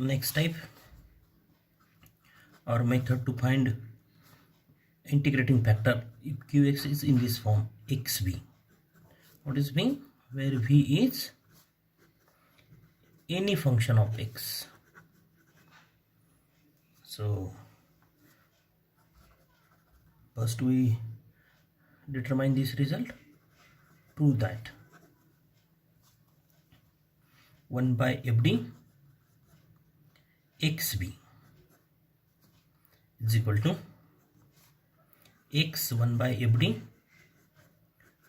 Next type or method to find integrating factor if qx is in this form xv. What is v? Where v is any function of x. So first we determine this result. Prove that 1 by fd xv is equal to x 1 by fd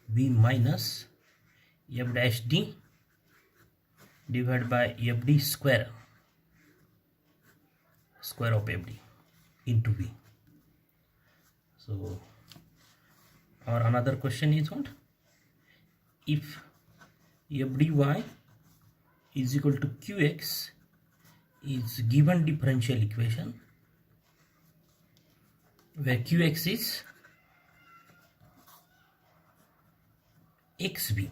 v minus f dash d divided by fd square of fd into v. So our another question is what? If fdy is equal to qx is given differential equation where qx is xv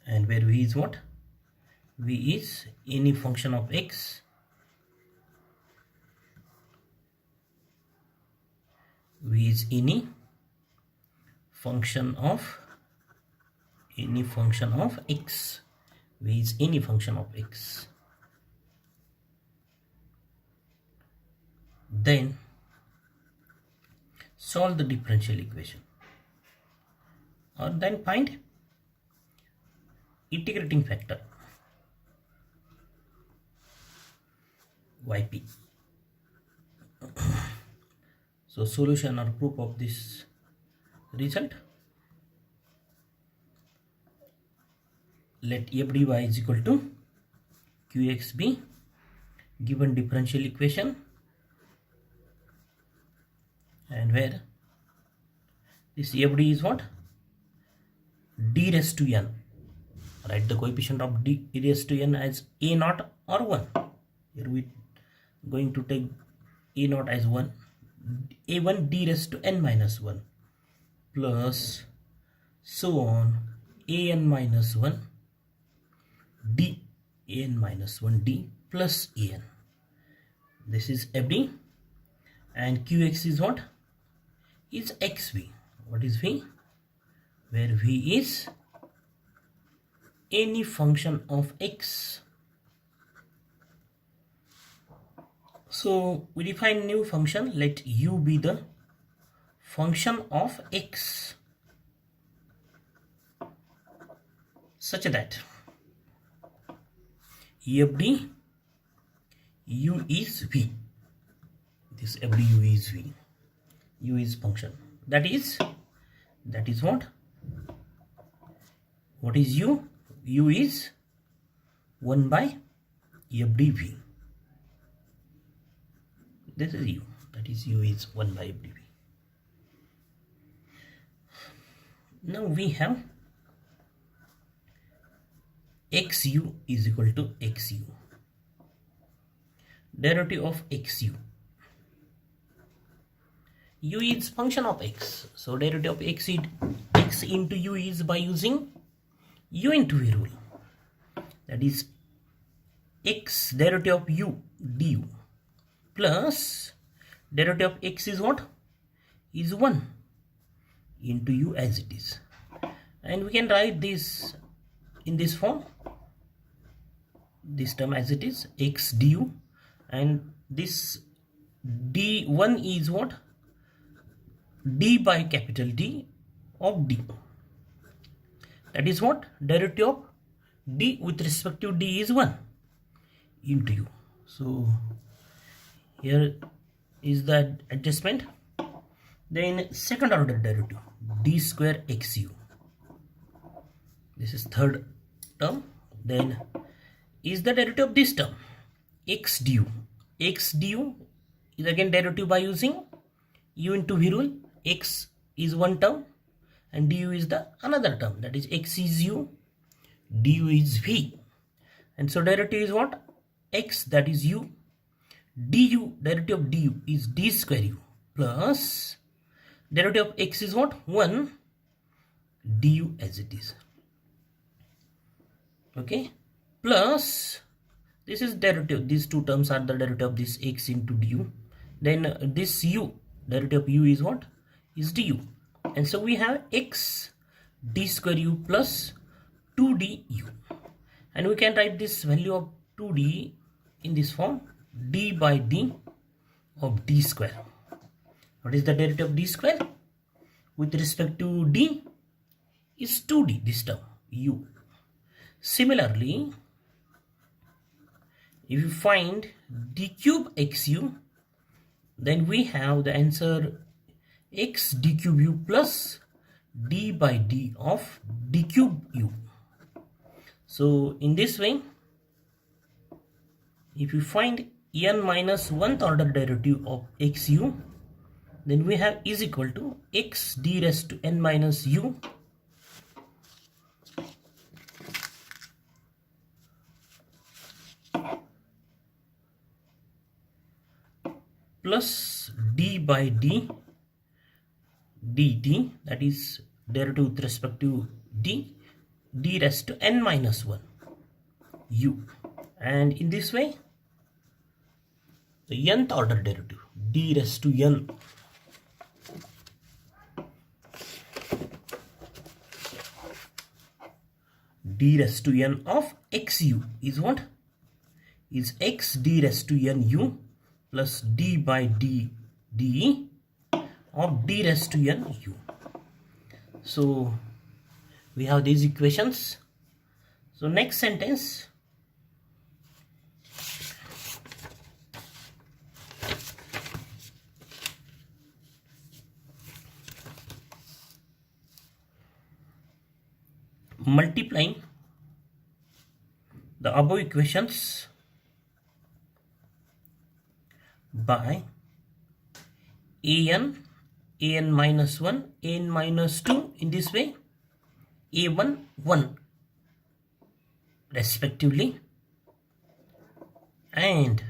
and where v is what? V is any function of x v is any function of x. V is any function of x. Then solve the differential equation or then find integrating factor yp. So solution or proof of this result. Let f dy is equal to qx be given differential equation and where this fd is what? D raised to n. Write the coefficient of d raised to n as a naught or 1. Here we going to take a naught as 1, a1 d raised to n minus 1 plus so on an minus 1 d an minus 1 d plus an. This is fd and qx is what? Is xv. What is v? Where v is any function of x. So we define new function. Let u be the function of x such that fd u is v. This fd u is v. U is function. That is what? What is u? U is 1 by fdv. This is u. That is u is 1 by fdv. Now we have xu is equal to xu. Derivative of xu. U is function of x. So derivative of x into u is by using u into v rule. That is x derivative of u du plus derivative of x is what? Is 1 into u as it is. And we can write this in this form. This term as it is x du and this d1 is what? D by capital D of d. That is what? Derivative of d with respect to d is 1 into u. So here is the adjustment. Then second order derivative d square xu. This is third term. Then is the derivative of this term x du. X du is again derivative by using u into v rule. X is one term and du is the another term. That is x is u, du is v. And so derivative is what? X, that is u. Du, derivative of du is d square u plus derivative of x is what? 1 du as it is. Okay. Plus This is derivative. These two terms are the derivative of this x into du. Then this u, derivative of u is what? Is du. And so we have x d square u plus 2d u. And we can write this value of 2d in this form, d by d of d square. What is the derivative of d square? With respect to d is 2d, this term, u. Similarly, if you find d cube xu, then we have the answer x d cube u plus d by d of d cube u. So in this way, if you find n minus 1th order derivative of xu, then we have is equal to x d raised to n minus u plus d by d dt, that is derivative with respect to d raised to n minus 1 u. And in this way, the nth order derivative d raised to n d raised to n of xu is what? Is x d raised to n u plus d by d d of d raised to n u. So we have these equations. So next sentence, multiplying the above equations by an minus 1, an minus 2, in this way a1 1 respectively, and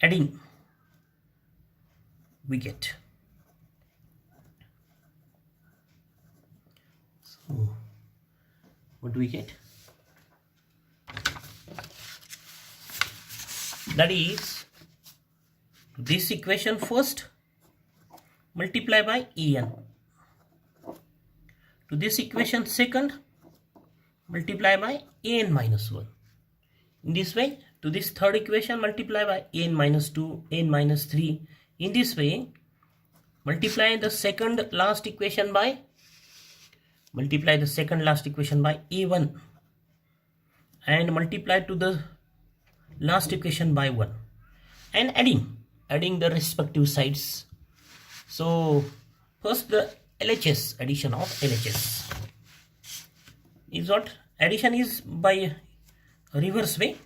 adding we get, so what do we get? That is, this equation first multiply by an, to this equation second multiply by an minus 1. In this way, to this third equation multiply by an minus 2, an minus 3. In this way, multiply the second last equation by a1 and multiply to the last equation by 1 and adding the respective sides. So first the LHS, addition of LHS is what? Addition is by reverse way.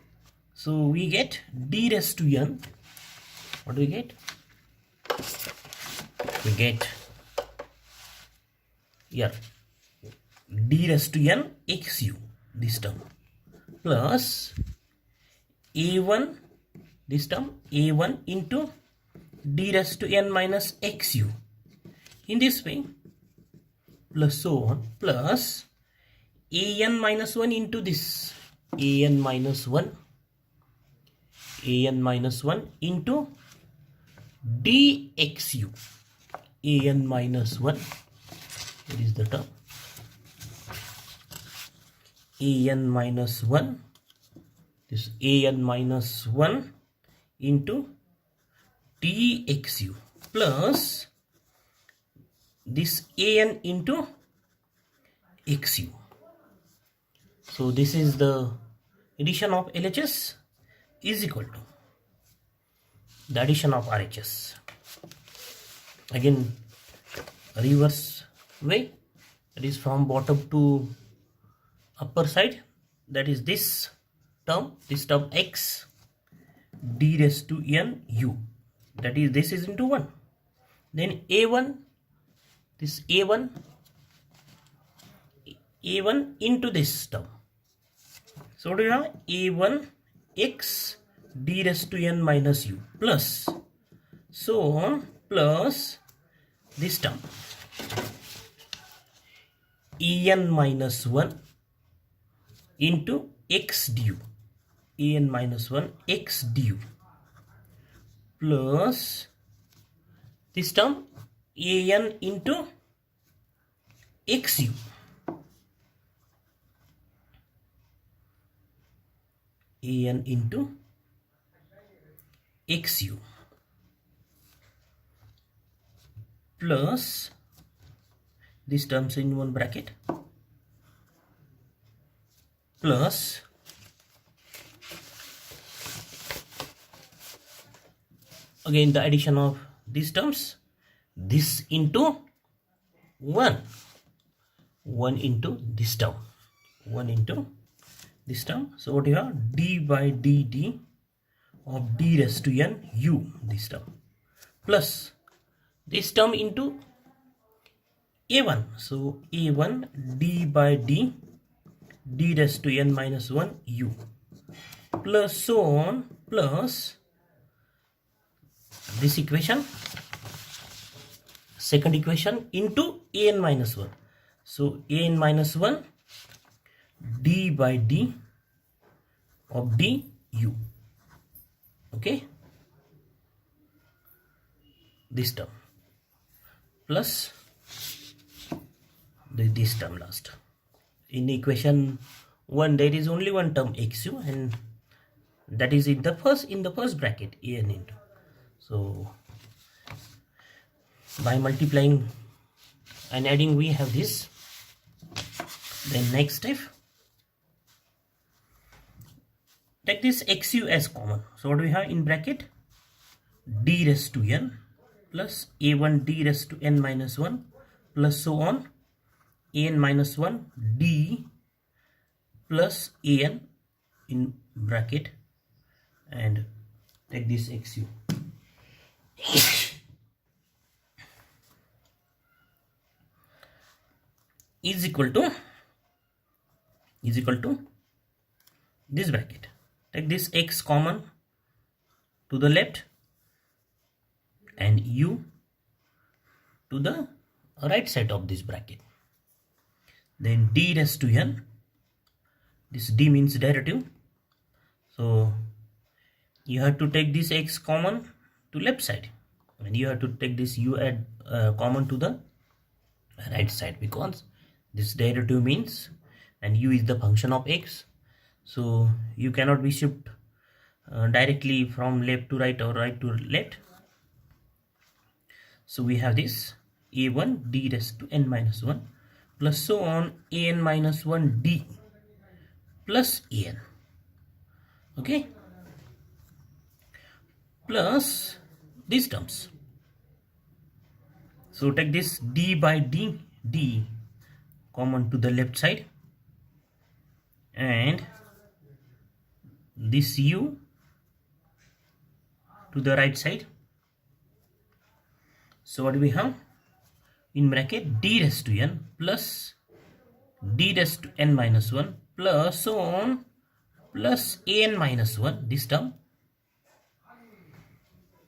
So we get d raised to n. What do we get? We get here d raised to n xu, this term, plus a1, this term a1 into d raised to n minus xu, in this way, plus so on, plus an minus 1 into this an minus 1 into dxu, an minus 1, what is the term? An minus 1, this an minus 1 into dxu plus this an into xu. So this is the addition of LHS is equal to the addition of RHS. Again, reverse way, that is from bottom to upper side, that is this term x d raised to n u, that is this is into 1. Then a1, this a1 into this term. So what do you have? a1 x d raised to n minus u plus so on, plus this term en minus 1 into x du. an minus 1 x du plus this term an into xu, an into xu plus this terms in one bracket plus again the addition of these terms, this into 1 into this term, 1 into this term. So what you have, d by dt of d raised to n u, this term, plus this term into a1, so a1 d by d raised to n minus 1 u, plus so on, plus this equation, second equation, into an minus 1, so an minus 1 d by d of d u, okay, this term plus this term last. In equation 1 there is only one term xu, and that is in the first bracket, an into. So by multiplying and adding we have this. Then next step, take this xu as common. So what do we have in bracket, d raised to n plus a1 d raised to n minus 1 plus so on an minus 1 d plus an in bracket, and take this xu is equal to this bracket. Take this x common to the left and u to the right side of this bracket. Then d raised to n, this d means derivative, so you have to take this x common to left side, and you have to take this u add common to the right side, because this derivative means, and u is the function of x, so you cannot be shift directly from left to right or right to left. So we have this a1 d raised to n minus 1 plus so on an minus 1 d plus an, okay, plus these terms. So take this d by d common to the left side, and this u to the right side. So what do we have in bracket, d raised to n plus d raised to n minus 1 plus so on plus an minus 1, this term,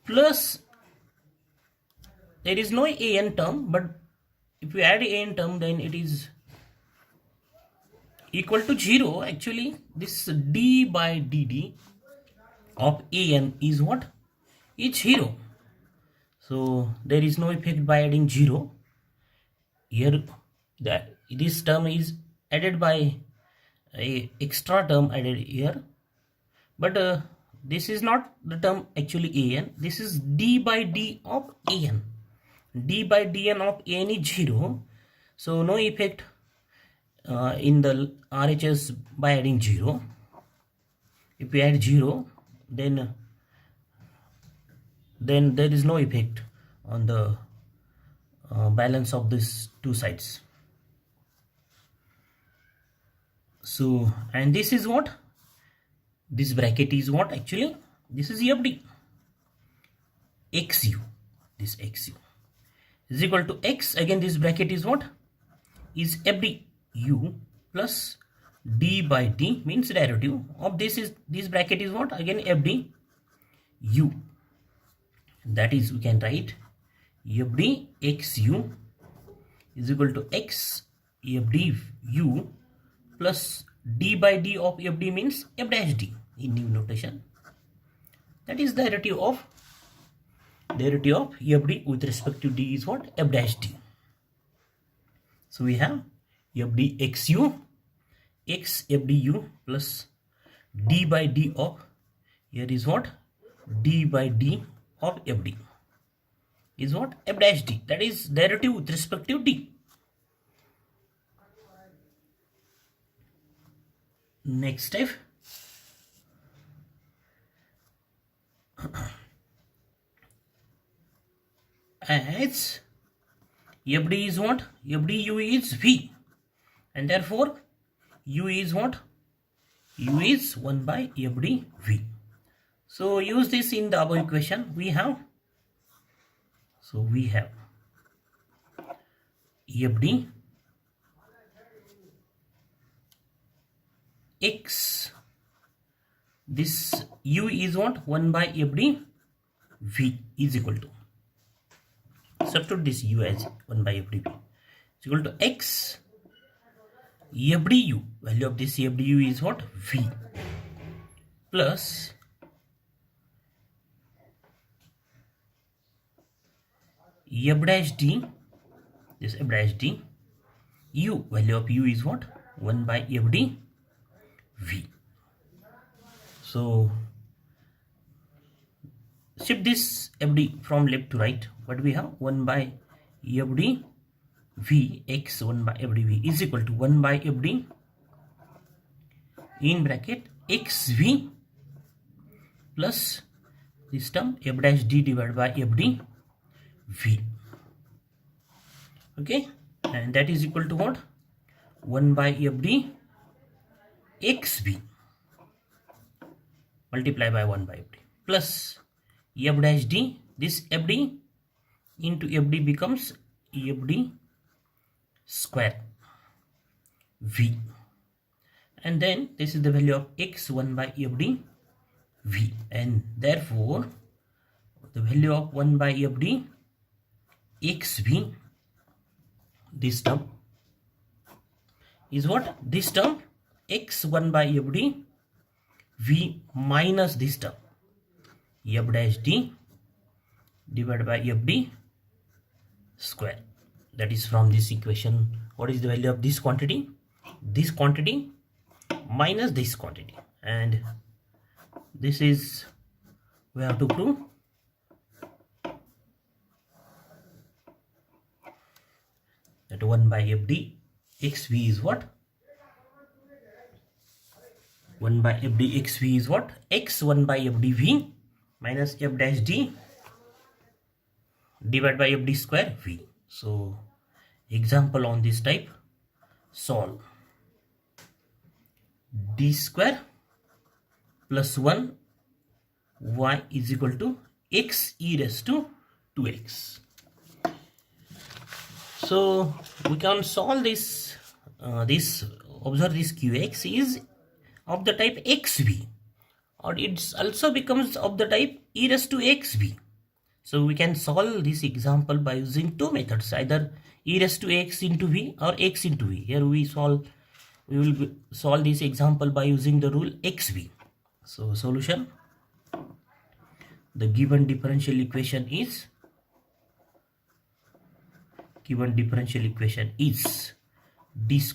plus there is no an term, but if you add an term then it is equal to 0. Actually this d by dd of an is what, is 0, so there is no effect by adding 0 here. That this term is added by a extra term added here, but this is not the term actually an, this is d by d of an, d by dn of an is 0, so no effect in the RHS by adding 0. If we add 0, then there is no effect on the balance of these two sides. So, and this is what, this bracket is what, actually this is fd xu, this xu is equal to x, again this bracket is what, is fd u plus d by d means derivative of this, is this bracket is what, again fd u, that is we can write fd xu is equal to x fd u plus d by d of fd means f dash d, in new notation. That is the derivative of f d with respect to d is what? F dash d. So we have f d xu x f du plus d by d of, here is what? D by d of f d is what? F dash d. That is derivative with respect to d. Next step, as f d is what? F du is v, and therefore u is what? U is 1 by f d v. So use this in the above equation. We have f d x, this u is what? 1 by f d v is equal to, substitute this u as 1 by f d v is equal to x f d u, value of this f d u is what? V, plus f dash d, this f dash d u, value of u is what? 1 by f d v. So shift this f d from left to right. What we have? 1 by f d v x 1 by f d v is equal to 1 by f d in bracket x v plus this term f dash d divided by f d v. Okay, and that is equal to what? 1 by f d x v multiply by 1 by f d plus f dash d, this f d into f d becomes f d square v, and then this is the value of x 1 by f d v, and therefore the value of 1 by f d x v, this term is what? This term x 1 by f d v minus this term f dash d divided by f d square. That is from this equation. What is the value of this quantity? This quantity minus this quantity, and this is, we have to prove that 1 by f d x v is what? 1 by f d x v is what? X 1 by f d v minus f dash d divided by f d square v. So example on this type, solve d square plus 1 y is equal to x e raised to 2x. So we can solve this, observe this qx is of the type xv, or it also becomes of the type e raised to xv. So we can solve this example by using two methods, either e raised to x into v or x into v. Here we will solve this example by using the rule xv. So solution, the given differential equation is d